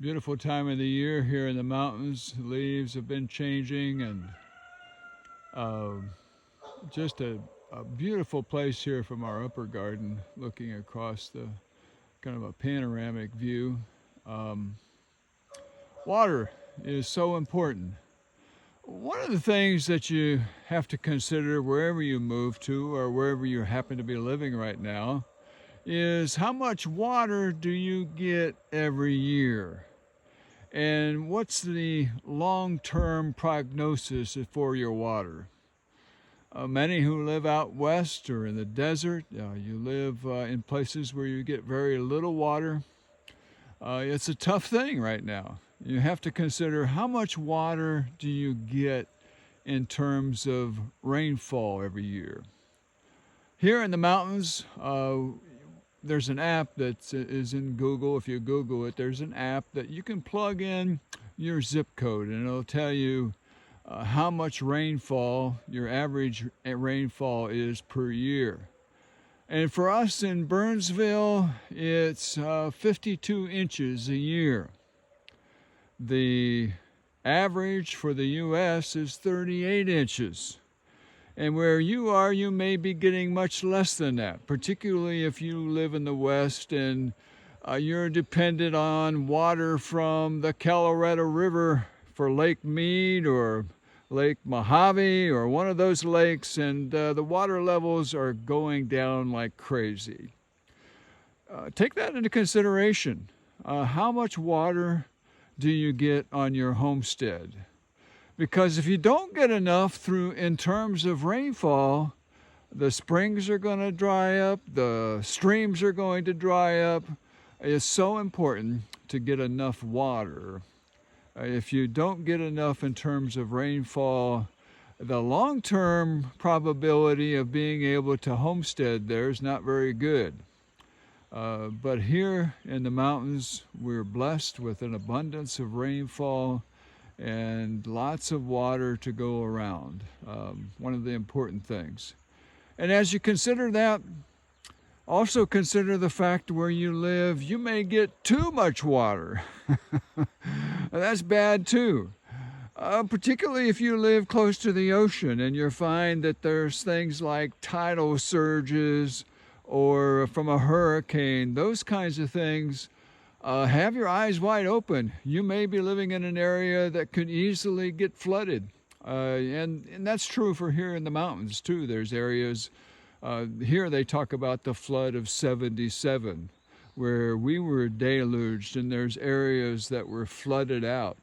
Beautiful time of the year here in the mountains. The leaves have been changing, and uh, just a beautiful place here from our upper garden, looking across the kind of a panoramic view. Um, Water is so important. One of the things that you have to consider wherever you move to or wherever you happen to be living right now is how much water do you get every year? And what's the long-term prognosis for your water? Many who live out west or in the desert, you live in places where you get very little water. It's a tough thing right now. You have to consider how much water do you get in terms of rainfall every year. Here in the mountains, there's an app that is in Google. If you Google it, there's an app that you can plug in your zip code, and it'll tell you how much rainfall, your average rainfall is per year. And for us in Burnsville, it's 52 inches a year. The average for the U.S. is 38 inches. And where you are, you may be getting much less than that, particularly if you live in the West and you're dependent on water from the Colorado River for Lake Mead or Lake Mojave or one of those lakes, and the water levels are going down like crazy. Take that into consideration. How much water do you get on your homestead? Because if you don't get enough in terms of rainfall, the springs are going to dry up, the streams are going to dry up. It's so important to get enough water. If you don't get enough in terms of rainfall, the long-term probability of being able to homestead there is not very good. But here in the mountains, we're blessed with an abundance of rainfall and lots of water to go around. One of the important things. And as you consider that, also consider the fact where you live, you may get too much water. That's bad too. Particularly if you live close to the ocean and you find that there's things like tidal surges or from a hurricane, those kinds of things. Have your eyes wide open. You may be living in an area that could easily get flooded. And that's true for here in the mountains too. There's areas, here they talk about the flood of 77, where we were deluged, and there's areas that were flooded out.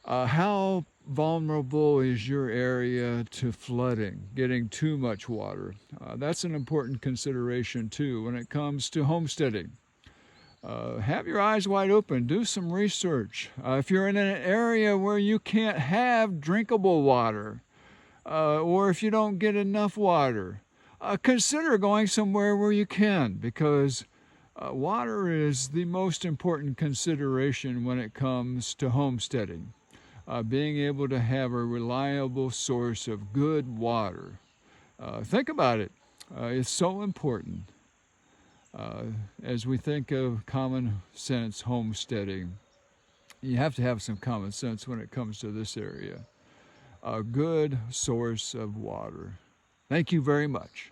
How vulnerable is your area to flooding, getting too much water? That's an important consideration too when it comes to homesteading. Have your eyes wide open. Do some research. If you're in an area where you can't have drinkable water, or if you don't get enough water, consider going somewhere where you can, because water is the most important consideration when it comes to homesteading. Being able to have a reliable source of good water. Think about it. It's so important. As we think of common sense homesteading, you have to have some common sense when it comes to this area. A good source of water. Thank you very much.